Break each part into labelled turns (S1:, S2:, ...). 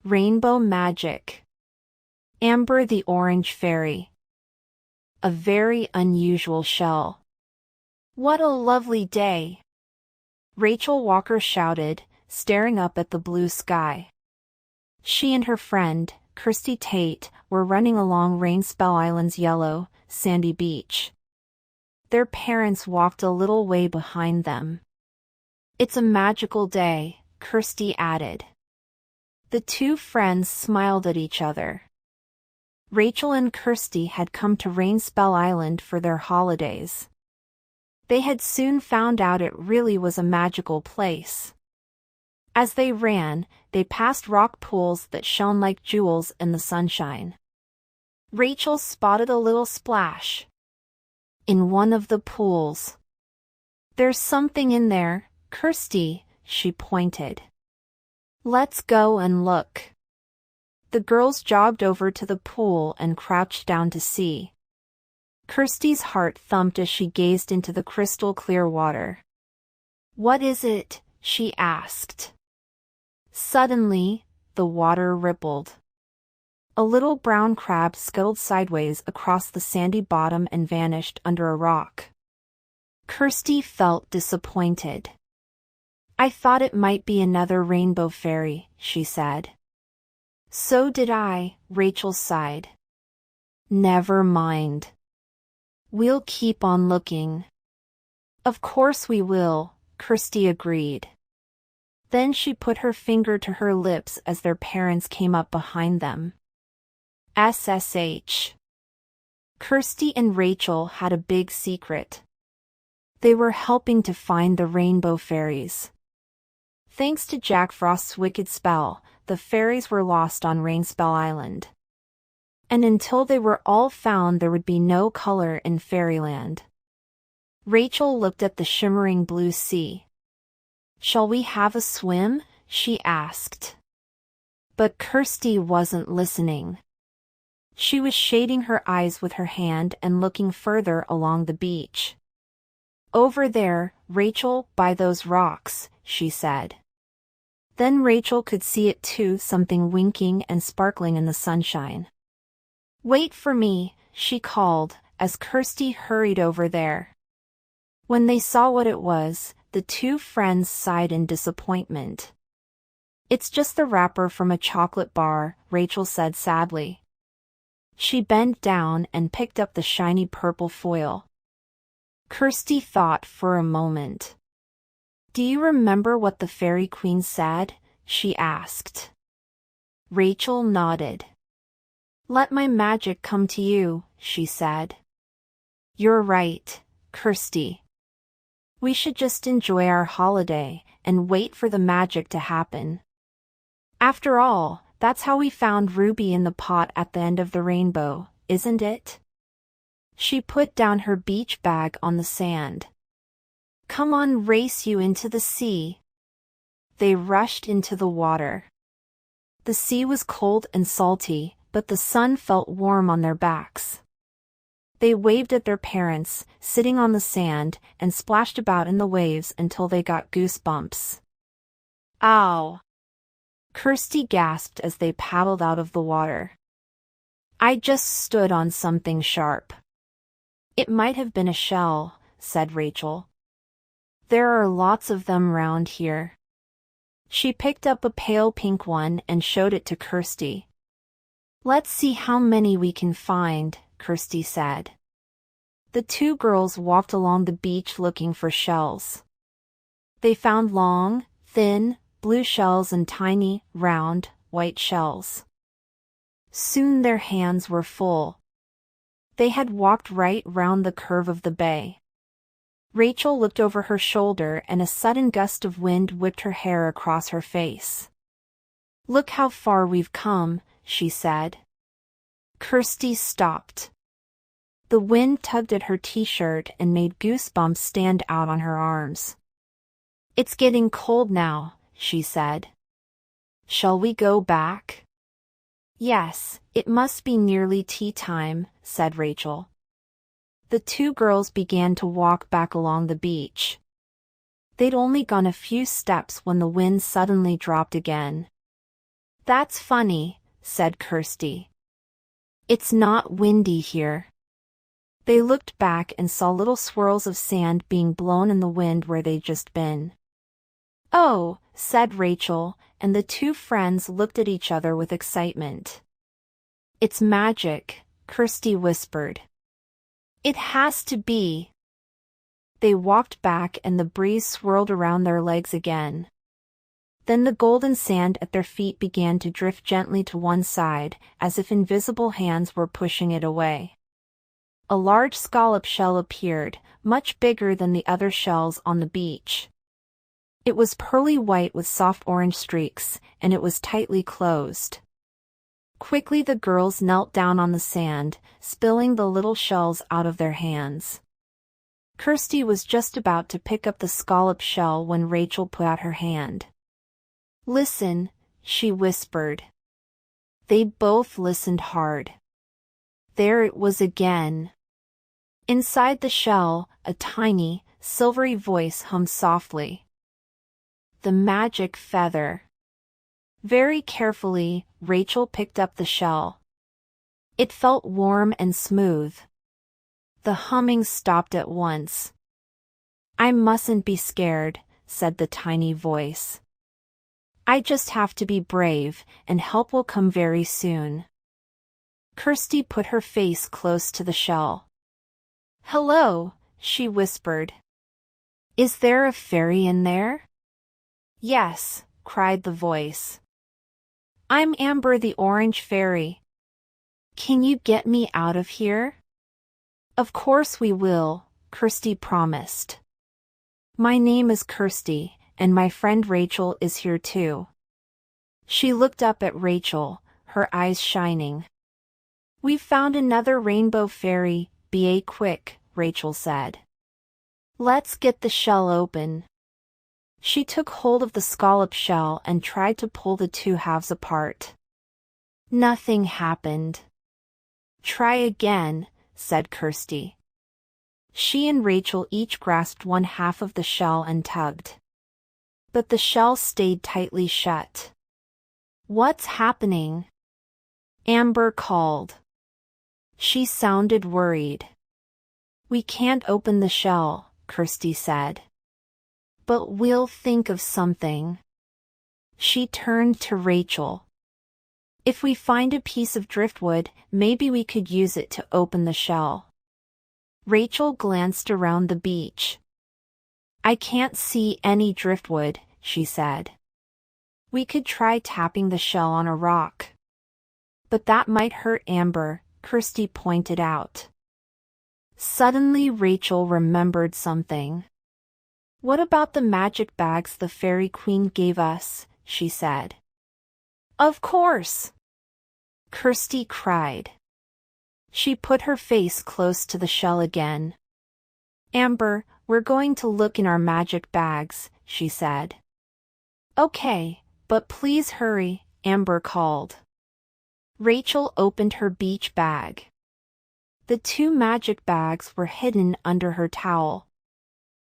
S1: Rainbow magic. Amber the orange fairy. A very unusual shell. What a lovely day! Rachel Walker shouted, staring up at the blue sky. She and her friend, Kirsty Tate, were running along Rainspell Island's yellow, sandy beach. Their parents walked a little way behind them. It's a magical day, Kirsty added. The two friends smiled at each other. Rachel and Kirsty had come to Rainspell Island for their holidays. They had soon found out it really was a magical place. As they ran, they passed rock pools that shone like jewels in the sunshine. Rachel spotted a little splash in one of the pools. There's something in there, Kirsty, she pointed. Let's go and look. The girls jogged over to the pool and crouched down to see. Kirsty's heart thumped as she gazed into the crystal clear water. What is it? She asked. Suddenly, the water rippled. A little brown crab scuttled sideways across the sandy bottom and vanished under a rock. Kirsty felt disappointed. I thought it might be another rainbow fairy, she said. So did I, Rachel sighed. Never mind. We'll keep on looking. Of course we will, Kirsty agreed. Then she put her finger to her lips as their parents came up behind them. SSH. Kirsty and Rachel had a big secret. They were helping to find the rainbow fairies. Thanks to Jack Frost's wicked spell, the fairies were lost on Rainspell Island. And until they were all found, there would be no color in fairyland. Rachel looked at the shimmering blue sea. Shall we have a swim? She asked. But Kirsty wasn't listening. She was shading her eyes with her hand and looking further along the beach. Over there, Rachel, by those rocks, she said. Then Rachel could see it too, something winking and sparkling in the sunshine. Wait for me, she called, as Kirsty hurried over there. When they saw what it was, the two friends sighed in disappointment. It's just the wrapper from a chocolate bar, Rachel said sadly. She bent down and picked up the shiny purple foil. Kirsty thought for a moment. Do you remember what the fairy queen said? She asked. Rachel nodded. Let my magic come to you, she said. You're right, Kirsty. We should just enjoy our holiday and wait for the magic to happen. After all, that's how we found Ruby in the pot at the end of the rainbow, isn't it? She put down her beach bag on the sand. Come on, race you into the sea. They rushed into the water. The sea was cold and salty, but the sun felt warm on their backs. They waved at their parents, sitting on the sand, and splashed about in the waves until they got goosebumps. Ow! Kirsty gasped as they paddled out of the water. I just stood on something sharp. It might have been a shell, said Rachel. There are lots of them round here. She picked up a pale pink one and showed it to Kirsty. Let's see how many we can find, Kirsty said. The two girls walked along the beach looking for shells. They found long, thin, blue shells and tiny, round, white shells. Soon their hands were full. They had walked right round the curve of the bay. Rachel looked over her shoulder and a sudden gust of wind whipped her hair across her face. Look how far we've come, she said. Kirsty stopped. The wind tugged at her t-shirt and made goosebumps stand out on her arms. It's getting cold now, she said. Shall we go back? Yes, it must be nearly tea time, said Rachel. The two girls began to walk back along the beach. They'd only gone a few steps when the wind suddenly dropped again. That's funny, said Kirsty. It's not windy here. They looked back and saw little swirls of sand being blown in the wind where they'd just been. Oh, said Rachel, and the two friends looked at each other with excitement. It's magic, Kirsty whispered. It has to be. They walked back and the breeze swirled around their legs again. Then the golden sand at their feet began to drift gently to one side, as if invisible hands were pushing it away. A large scallop shell appeared, much bigger than the other shells on the beach. It was pearly white with soft orange streaks, and it was tightly closed. Quickly the girls knelt down on the sand, spilling the little shells out of their hands. Kirsty was just about to pick up the scallop shell when Rachel put out her hand. Listen, she whispered. They both listened hard. There it was again. Inside the shell, a tiny, silvery voice hummed softly. The magic feather. Very carefully, Rachel picked up the shell. It felt warm and smooth. The humming stopped at once. I mustn't be scared, said the tiny voice. I just have to be brave, and help will come very soon. Kirsty put her face close to the shell. Hello, she whispered. Is there a fairy in there? Yes, cried the voice. I'm Amber the Orange Fairy. Can you get me out of here? Of course we will, Kirsty promised. My name is Kirsty, and my friend Rachel is here too. She looked up at Rachel, her eyes shining. We've found another rainbow fairy, be quick, Rachel said. Let's get the shell open. She took hold of the scallop shell and tried to pull the two halves apart. Nothing happened. Try again, said Kirsty. She and Rachel each grasped one half of the shell and tugged. But the shell stayed tightly shut. What's happening? Amber called. She sounded worried. We can't open the shell, Kirsty said. But we'll think of something. She turned to Rachel. If we find a piece of driftwood, maybe we could use it to open the shell. Rachel glanced around the beach. I can't see any driftwood, she said. We could try tapping the shell on a rock. But that might hurt Amber, Kirsty pointed out. Suddenly Rachel remembered something. What about the magic bags the fairy queen gave us? She said. Of course! Kirsty cried. She put her face close to the shell again. Amber, we're going to look in our magic bags, she said. Okay, but please hurry, Amber called. Rachel opened her beach bag. The two magic bags were hidden under her towel.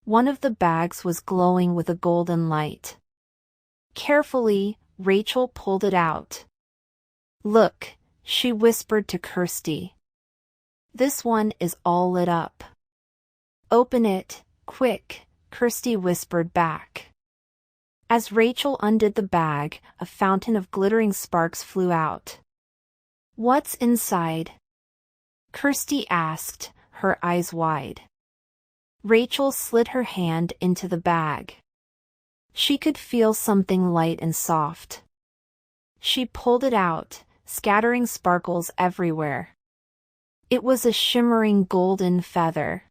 S1: One of the bags was glowing with a golden light. Carefully, Rachel pulled it out. Look, she whispered to Kirsty. This one is all lit up. Open it, quick, Kirsty whispered back. As Rachel undid the bag, a fountain of glittering sparks flew out. What's inside? Kirsty asked, her eyes wide. Rachel slid her hand into the bag. She could feel something light and soft. She pulled it out, scattering sparkles everywhere. It was a shimmering golden feather.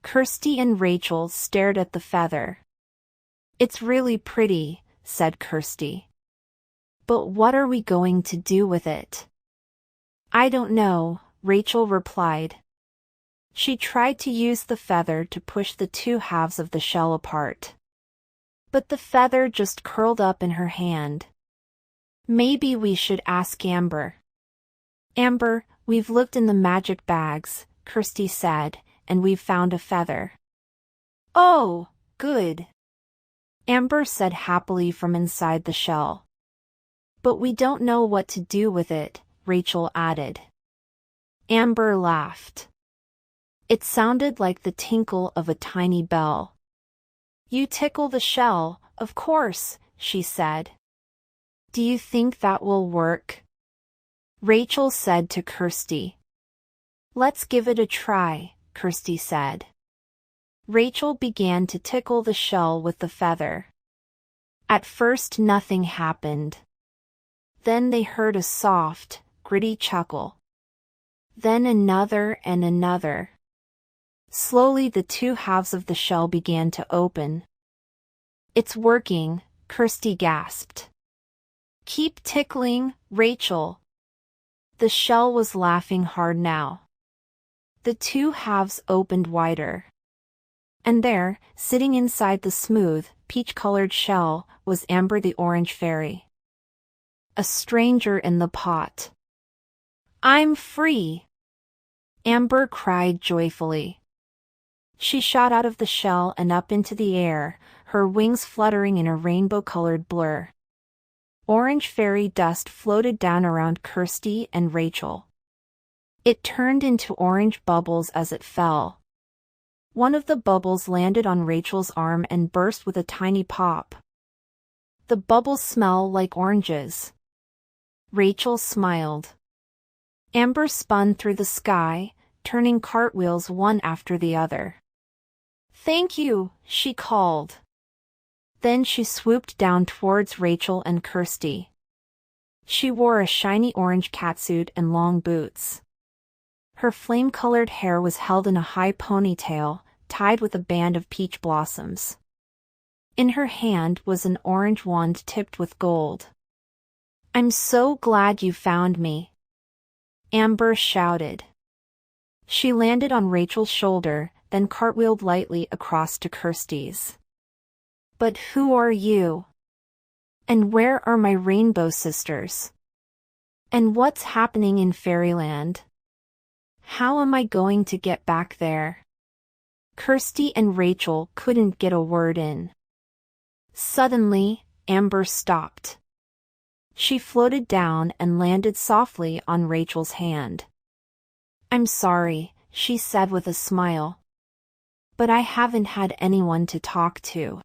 S1: Kirsty and Rachel stared at the feather. It's really pretty, said Kirsty. But what are we going to do with it? I don't know, Rachel replied. She tried to use the feather to push the two halves of the shell apart. But the feather just curled up in her hand. Maybe we should ask Amber. Amber, we've looked in the magic bags, Kirsty said, and we've found a feather. Oh, good. Amber said happily from inside the shell. But we don't know what to do with it, Rachel added. Amber laughed. It sounded like the tinkle of a tiny bell. You tickle the shell, of course, she said. Do you think that will work? Rachel said to Kirsty. Let's give it a try, Kirsty said. Rachel began to tickle the shell with the feather. At first nothing happened. Then they heard a soft, gritty chuckle. Then another and another. Slowly the two halves of the shell began to open. It's working, Kirsty gasped. Keep tickling, Rachel. The shell was laughing hard now. The two halves opened wider. And there, sitting inside the smooth, peach-colored shell, was Amber the orange fairy. A stranger in the pot. I'm free! Amber cried joyfully. She shot out of the shell and up into the air, her wings fluttering in a rainbow-colored blur. Orange fairy dust floated down around Kirsty and Rachel. It turned into orange bubbles as it fell. One of the bubbles landed on Rachel's arm and burst with a tiny pop. The bubbles smell like oranges. Rachel smiled. Amber spun through the sky, turning cartwheels one after the other. Thank you, she called. Then she swooped down towards Rachel and Kirsty. She wore a shiny orange catsuit and long boots. Her flame-colored hair was held in a high ponytail, tied with a band of peach blossoms. In her hand was an orange wand tipped with gold. I'm so glad you found me, Amber shouted. She landed on Rachel's shoulder, then cartwheeled lightly across to Kirsty's. But who are you? And where are my rainbow sisters? And what's happening in Fairyland? How am I going to get back there? Kirsty and Rachel couldn't get a word in. Suddenly, Amber stopped. She floated down and landed softly on Rachel's hand. I'm sorry, she said with a smile. But I haven't had anyone to talk to.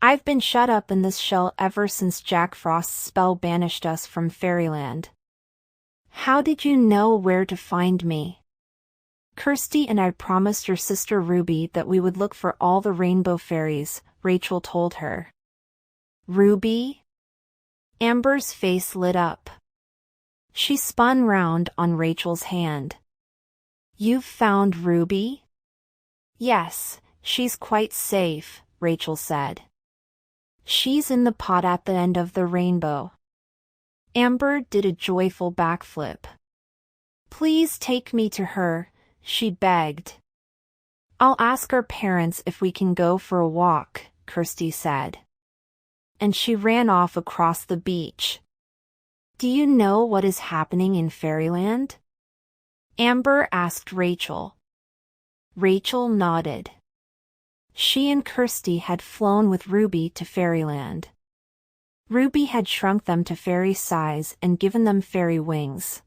S1: I've been shut up in this shell ever since Jack Frost's spell banished us from Fairyland. How did you know where to find me? Kirsty and I promised your sister Ruby that we would look for all the rainbow fairies, Rachel told her. Ruby? Amber's face lit up. She spun round on Rachel's hand. You've found Ruby? Yes, she's quite safe, Rachel said. She's in the pot at the end of the rainbow. Amber did a joyful backflip. Please take me to her, she begged. I'll ask our parents if we can go for a walk, Kirsty said. And she ran off across the beach. Do you know what is happening in Fairyland? Amber asked Rachel. Rachel nodded. She and Kirsty had flown with Ruby to Fairyland. Ruby had shrunk them to fairy size and given them fairy wings.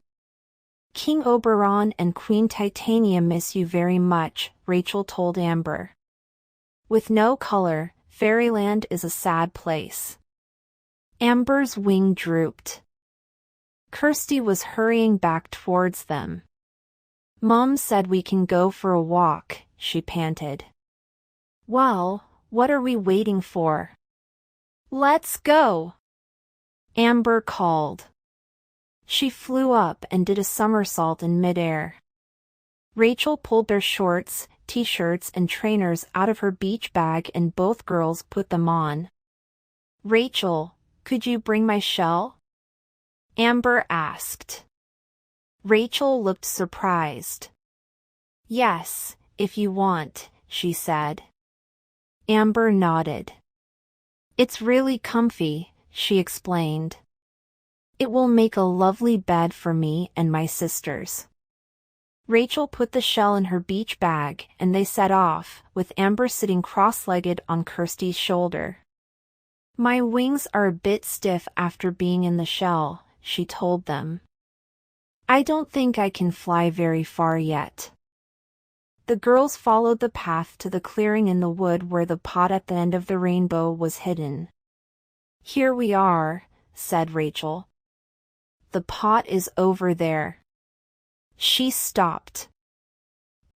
S1: King Oberon and Queen Titania miss you very much, Rachel told Amber. With no color, Fairyland is a sad place. Amber's wing drooped. Kirsty was hurrying back towards them. Mom said we can go for a walk, she panted. Well, what are we waiting for? Let's go! Amber called. She flew up and did a somersault in midair. Rachel pulled their shorts, t-shirts and trainers out of her beach bag and both girls put them on. Rachel, could you bring my shell? Amber asked. Rachel looked surprised. Yes, if you want, she said. Amber nodded. It's really comfy, she explained. It will make a lovely bed for me and my sisters. Rachel put the shell in her beach bag and they set off, with Amber sitting cross-legged on Kirsty's shoulder. My wings are a bit stiff after being in the shell, she told them. I don't think I can fly very far yet. The girls followed the path to the clearing in the wood where the pot at the end of the rainbow was hidden. Here we are, said Rachel. The pot is over there. She stopped.